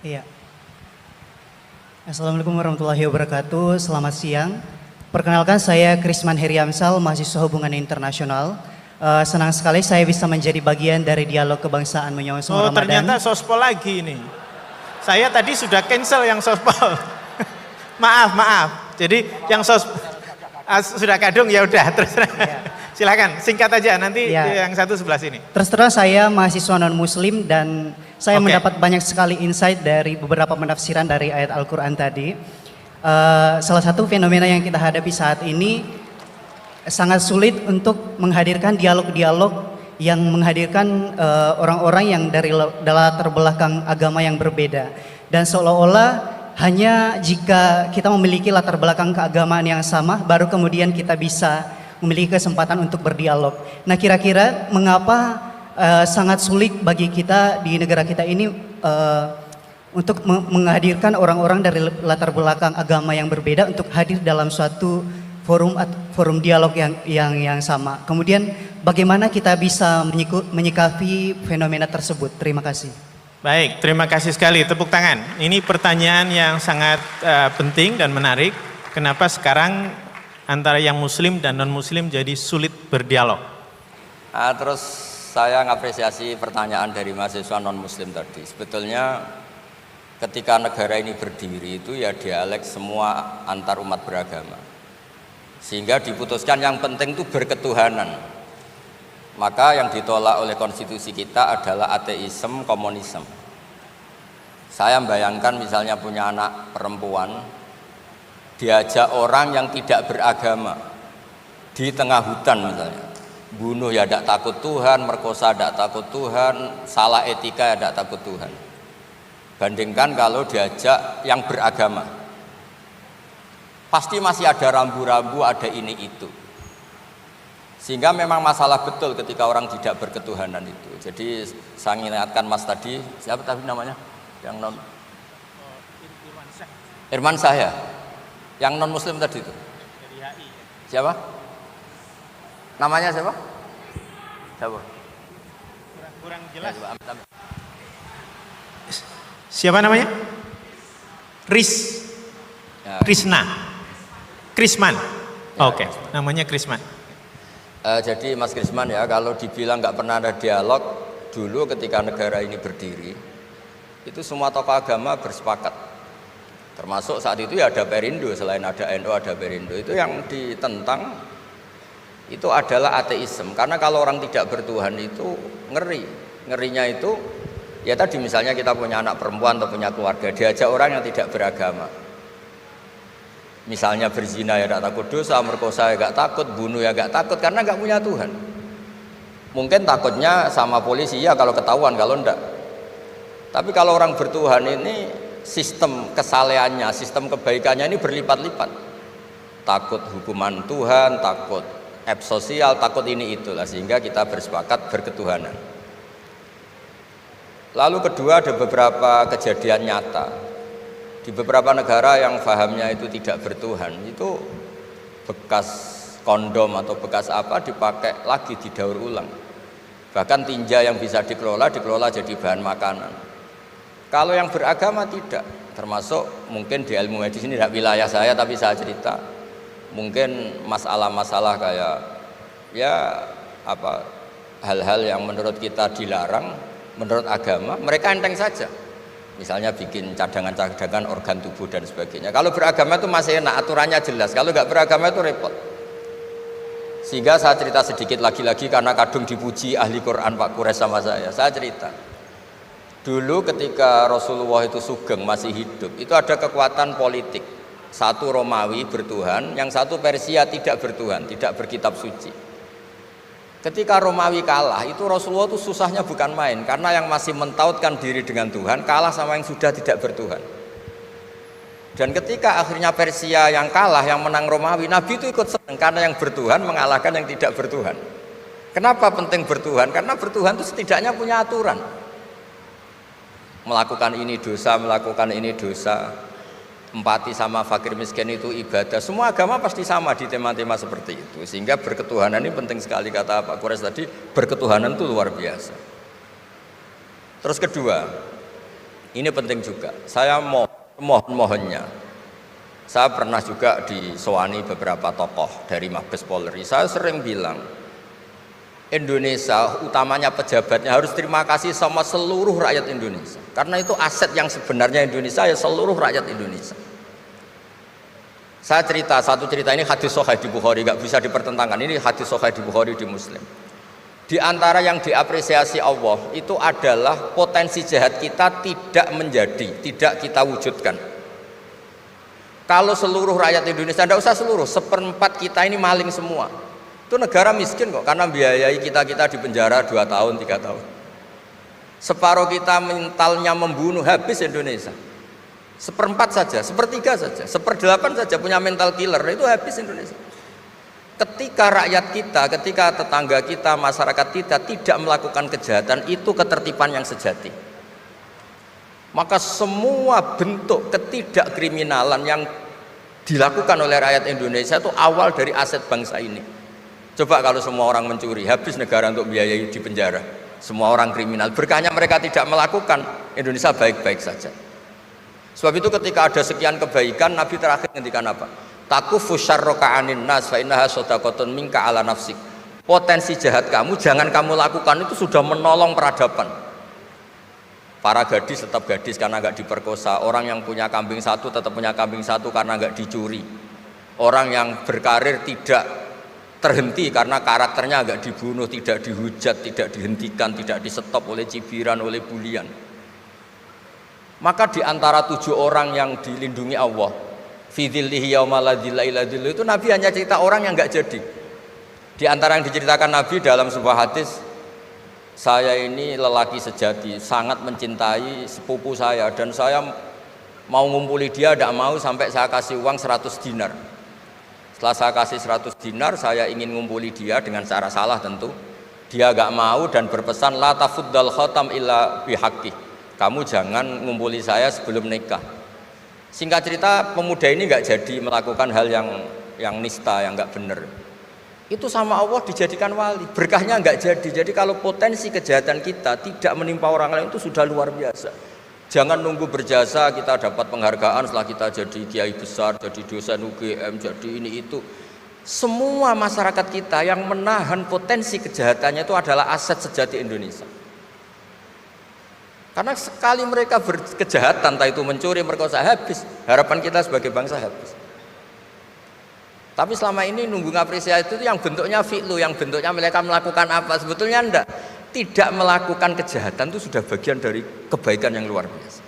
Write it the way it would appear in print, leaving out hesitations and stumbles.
Iya. Assalamualaikum warahmatullahi wabarakatuh. Selamat siang. Perkenalkan saya Krisman Heriamsal, mahasiswa hubungan internasional. Senang sekali saya bisa menjadi bagian dari dialog kebangsaan menyongsong Ramadan. Ternyata sospol lagi ini. Saya tadi sudah cancel yang sospol. maaf. Jadi yang sudah kadung ya udah terus. Silakan singkat aja nanti yang satu sebelah sini. Terus saya mahasiswa non muslim dan saya mendapat banyak sekali insight dari beberapa penafsiran dari ayat Al-Quran tadi. Salah satu fenomena yang kita hadapi saat ini sangat sulit untuk menghadirkan dialog-dialog yang menghadirkan orang-orang yang dari latar belakang agama yang berbeda. Dan seolah-olah hanya jika kita memiliki latar belakang keagamaan yang sama, baru kemudian kita bisa memiliki kesempatan untuk berdialog. Nah, kira-kira mengapa sangat sulit bagi kita di negara kita ini untuk menghadirkan orang-orang dari latar belakang agama yang berbeda untuk hadir dalam suatu forum dialog yang sama. Kemudian bagaimana kita bisa menyikapi fenomena tersebut? Terima kasih. Baik, terima kasih sekali. Tepuk tangan. Ini pertanyaan yang sangat penting dan menarik. Kenapa sekarang antara yang muslim dan non muslim jadi sulit berdialog? Terus saya ngapresiasi pertanyaan dari mahasiswa non muslim tadi. Sebetulnya ketika negara ini berdiri itu ya dialek semua antar umat beragama, sehingga diputuskan yang penting itu berketuhanan. Maka yang ditolak oleh konstitusi kita adalah ateisme, komunisme. Saya membayangkan misalnya punya anak perempuan, diajak orang yang tidak beragama di tengah hutan misalnya, bunuh ya tidak takut Tuhan, merkosa tidak takut Tuhan, salah etika ya tidak takut Tuhan. Bandingkan kalau diajak yang beragama, pasti masih ada rambu-rambu, ada ini itu. Sehingga memang masalah betul ketika orang tidak berketuhanan itu. Jadi saya ingatkan Mas tadi, siapa tadi namanya? Yang non Irman Syah, yang non muslim tadi itu. Siapa? Namanya siapa? Kurang jelas. Siapa namanya? Krisman. Oke, namanya Krisman. Jadi Mas Krisman ya, kalau dibilang nggak pernah ada dialog dulu ketika negara ini berdiri, itu semua tokoh agama bersepakat. Termasuk saat itu ya ada Perindo, selain ada NU ada Perindo. Itu yang ditentang itu adalah ateisme. Karena kalau orang tidak bertuhan itu ngerinya itu ya tadi misalnya kita punya anak perempuan atau punya keluarga, diajak orang yang tidak beragama, misalnya berzina ya tidak takut dosa, merkosa ya tidak takut, bunuh ya tidak takut, karena nggak punya Tuhan. Mungkin takutnya sama polisi ya kalau ketahuan, kalau enggak. Tapi kalau orang bertuhan ini sistem kesalehannya, sistem kebaikannya ini berlipat-lipat. Takut hukuman Tuhan, takut sosial, takut ini itulah, sehingga kita bersepakat berketuhanan. Lalu kedua, ada beberapa kejadian nyata di beberapa negara yang fahamnya itu tidak bertuhan, itu bekas kondom atau bekas apa dipakai lagi, didaur ulang. Bahkan tinja yang bisa dikelola jadi bahan makanan. Kalau yang beragama tidak, termasuk mungkin di ilmu medis ini tidak wilayah saya, tapi saya cerita mungkin masalah-masalah kayak ya apa hal-hal yang menurut kita dilarang, menurut agama mereka enteng saja. Misalnya bikin cadangan-cadangan organ tubuh dan sebagainya. Kalau beragama itu masih enak, aturannya jelas. Kalau nggak beragama itu repot. Sehingga saya cerita sedikit lagi-lagi karena kadung dipuji ahli Quran Pak Kures sama saya. Saya cerita. Dulu ketika Rasulullah itu sugeng masih hidup, itu ada kekuatan politik. Satu Romawi bertuhan, yang satu Persia tidak bertuhan, tidak berkitab suci. Ketika Romawi kalah, itu Rasulullah itu susahnya bukan main, karena yang masih mentautkan diri dengan Tuhan kalah sama yang sudah tidak bertuhan. Dan ketika akhirnya Persia yang kalah, yang menang Romawi, Nabi itu ikut senang karena yang bertuhan mengalahkan yang tidak bertuhan. Kenapa penting bertuhan? Karena bertuhan itu setidaknya punya aturan. Melakukan ini dosa, melakukan ini dosa. Empati sama fakir miskin itu ibadah. Semua agama pasti sama di tema-tema seperti itu. Sehingga berketuhanan ini penting sekali, kata Pak Kures tadi, berketuhanan itu luar biasa. Terus kedua, Ini penting juga. Saya mohonnya. Saya pernah juga disowani beberapa tokoh dari Mabes Polri. Saya sering bilang, Indonesia, utamanya pejabatnya harus terima kasih sama seluruh rakyat Indonesia. Karena itu aset yang sebenarnya Indonesia ya seluruh rakyat Indonesia. Saya satu cerita ini hadis sahih di Bukhari, nggak bisa dipertentangkan. Ini hadis sahih di Bukhari, di Muslim. Di antara yang diapresiasi Allah itu adalah potensi jahat kita tidak kita wujudkan. Kalau seluruh rakyat Indonesia, tidak usah seluruh, 1/4 kita ini maling semua. Itu negara miskin kok, karena biayai kita di penjara 2 tahun, 3 tahun. Separuh kita mentalnya membunuh, habis Indonesia. 1/4 saja, 1/3 saja, 1/8 saja punya mental killer, itu habis Indonesia. Ketika rakyat kita, ketika tetangga kita, masyarakat kita tidak melakukan kejahatan, itu ketertiban yang sejati. Maka semua bentuk ketidakkriminalan yang dilakukan oleh rakyat Indonesia itu awal dari aset bangsa ini. Coba kalau semua orang mencuri, habis negara untuk biayai di penjara. Semua orang kriminal, berkahnya mereka tidak melakukan, Indonesia baik-baik saja. Sebab itu ketika ada sekian kebaikan, Nabi terakhir ngendikan apa? Takufu syarroka anin nas fa innaha shadaqatun minka ala nafsik. Potensi jahat kamu jangan kamu lakukan, itu sudah menolong peradaban. Para gadis tetap gadis karena nggak diperkosa. Orang yang punya kambing satu tetap punya kambing satu karena nggak dicuri. Orang yang berkarir tidak terhenti karena karakternya nggak dibunuh, tidak dihujat, tidak dihentikan, tidak disetop oleh cibiran, oleh bulian. Maka di antara 7 orang yang dilindungi Allah, fi dzillihi yauma la dzilla illa dzilluh, itu Nabi hanya cerita orang yang nggak jadi. Di antara yang diceritakan Nabi dalam sebuah hadis, saya ini lelaki sejati, sangat mencintai sepupu saya, dan saya mau ngumpuli dia, tidak mau sampai saya kasih uang 100 dinar. Setelah saya kasih 100 dinar, saya ingin ngumpuli dia dengan cara salah tentu. Dia gak mau dan berpesan, la tafuddal khatam illa bihaqqi. Kamu jangan ngumpuli saya sebelum nikah. Singkat cerita, pemuda ini gak jadi melakukan hal yang nista, yang gak benar. Itu sama Allah dijadikan wali, berkahnya nggak jadi. Jadi kalau potensi kejahatan kita tidak menimpa orang lain itu sudah luar biasa. Jangan nunggu berjasa kita dapat penghargaan setelah kita jadi kiai besar, jadi dosen UGM, jadi ini itu. Semua masyarakat kita yang menahan potensi kejahatannya itu adalah aset sejati Indonesia. Karena sekali mereka berkejahatan, entah itu mencuri, merkosa, habis. Harapan kita sebagai bangsa habis. Tapi selama ini nunggu ngapresiasi itu yang bentuknya fi'lu, yang bentuknya mereka melakukan apa, sebetulnya tidak melakukan kejahatan itu sudah bagian dari kebaikan yang luar biasa.